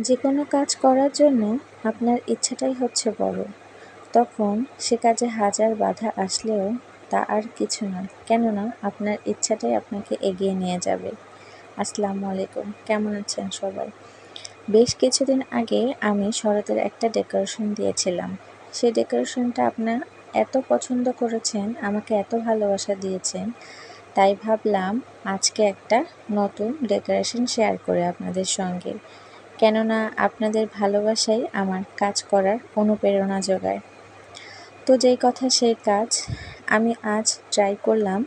যে কোনো কাজ করার জন্য আপনার ইচ্ছাটাই হচ্ছে বড়। তখন সে কাজে হাজার বাধা আসলেও তা আর কিছু নয়, কেননা আপনার ইচ্ছাটাই আপনাকে এগিয়ে নিয়ে যাবে। আসসালামু আলাইকুম, কেমন আছেন সবাই? বেশ কিছুদিন আগে আমি শরতের একটা ডেকোরেশন দিয়েছিলাম। সেই ডেকোরেশনটা আপনার এত পছন্দ করেছেন, আমাকে এত ভালোবাসা দিয়েছেন, তাই ভাবলাম আজকে একটা নতুন ডেকোরেশন শেয়ার করে আপনাদের সঙ্গে। কেননা আপনাদের ভালোবাসাই আমার কাজ করার অনুপ্রেরণা যোগায়। তো যেই কথা সেই কাজ, আমি আজ ট্রাই করলাম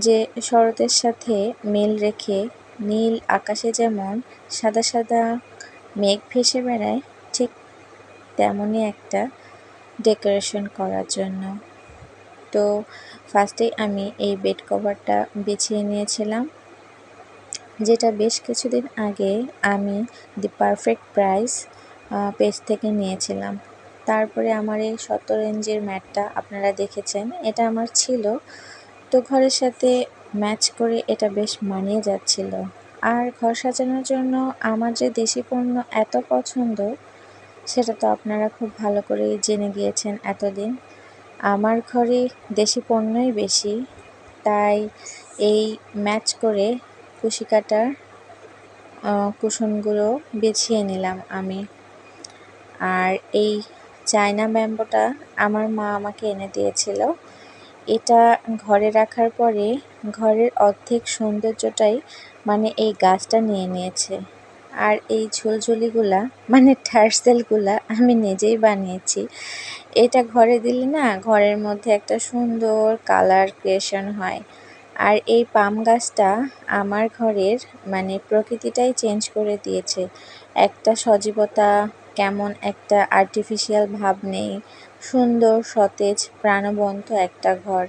যে শরতের সাথে মিল রেখে নীল আকাশে যেমন সাদা সাদা মেঘ ভেসে বেড়ায়, ঠিক তেমনই একটা ডেকোরেশন করার জন্য। তো ফার্স্টেই আমি এই বেড কভারটা বিছিয়ে নিয়েছিলাম, যেটা বেশ কিছুদিন আগে আমি দি পারফেক্ট প্রাইস পেজ থেকে নিয়েছিলাম। তারপরে আমার এই 17 ইঞ্চির ম্যাটটা আপনারা দেখেছেন, এটা আমার ছিল, তো ঘরের সাথে ম্যাচ করে এটা বেশ মানিয়ে যাচ্ছিল। আর ঘর সাজানোর জন্য আমার যে দেশি পণ্য এত পছন্দ, সেটা তো আপনারা খুব ভালো করেই জেনে গিয়েছেন এতদিন। আমার ঘরে দেশি পণ্যই বেশি, তাই এই ম্যাচ করে কুশি কাটার কুশনগুলো বিছিয়ে নিলাম আমি। আর এই চায়না ব্যাম্বোটা আমার মা আমাকে এনে দিয়েছিল। এটা ঘরে রাখার পরে ঘরের অর্ধেক সৌন্দর্যটাই মানে এই গাছটা নিয়ে নিয়েছে। আর এই ঝুলঝুলিগুলা মানে টার্সেলগুলা আমি নিজেই বানিয়েছি। এটা ঘরে দিলে না, ঘরের মধ্যে একটা সুন্দর কালার ক্রিয়েশন হয়। আর এই পাম গাছটা আমার ঘরের মানে প্রকৃতিটাই চেঞ্জ করে দিয়েছে। একটা সজীবতা, কেমন একটা আর্টিফিশিয়াল ভাব নেই, সুন্দর সতেজ প্রাণবন্ত একটা ঘর।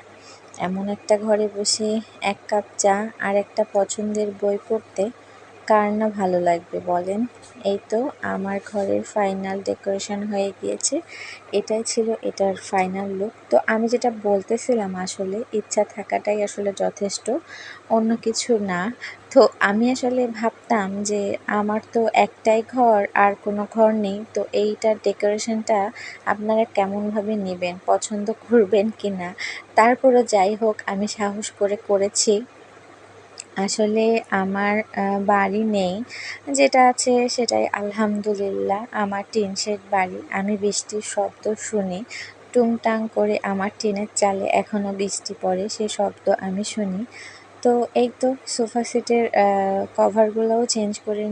এমন একটা ঘরে বসে 1 কাপ চা আর একটা পছন্দের বই পড়তে কার না ভালো লাগবে বলেন? এই তো আমার ঘরের ফাইনাল ডেকোরেশন হয়ে গিয়েছে। এটাই ছিল এটার ফাইনাল লুক। তো আমি যেটা বলতেছিলাম, আসলে ইচ্ছা থাকাটাই আসলে যথেষ্ট, অন্য কিছু না। তো আমি আসলে ভাবতাম যে আমার তো একটাই ঘর, আর কোনো ঘর নেই, তো এইটার ডেকোরেশনটা আপনারা কেমনভাবে নেবেন, পছন্দ করবেন কি না। তারপরও যাই হোক, আমি সাহস করে করেছি। আসলে আমার বাড়ি নেই, যেটা আছে সেটাই আলহামদুলিল্লাহ। আমার টিন শেড বাড়ি, আমি বৃষ্টির শব্দ শুনি, টুংটাং করে আমার টিনের চালে এখনও বৃষ্টি পড়ে, সেই শব্দ আমি শুনি। তো এই তো সোফা সেটের কভারগুলোও চেঞ্জ করে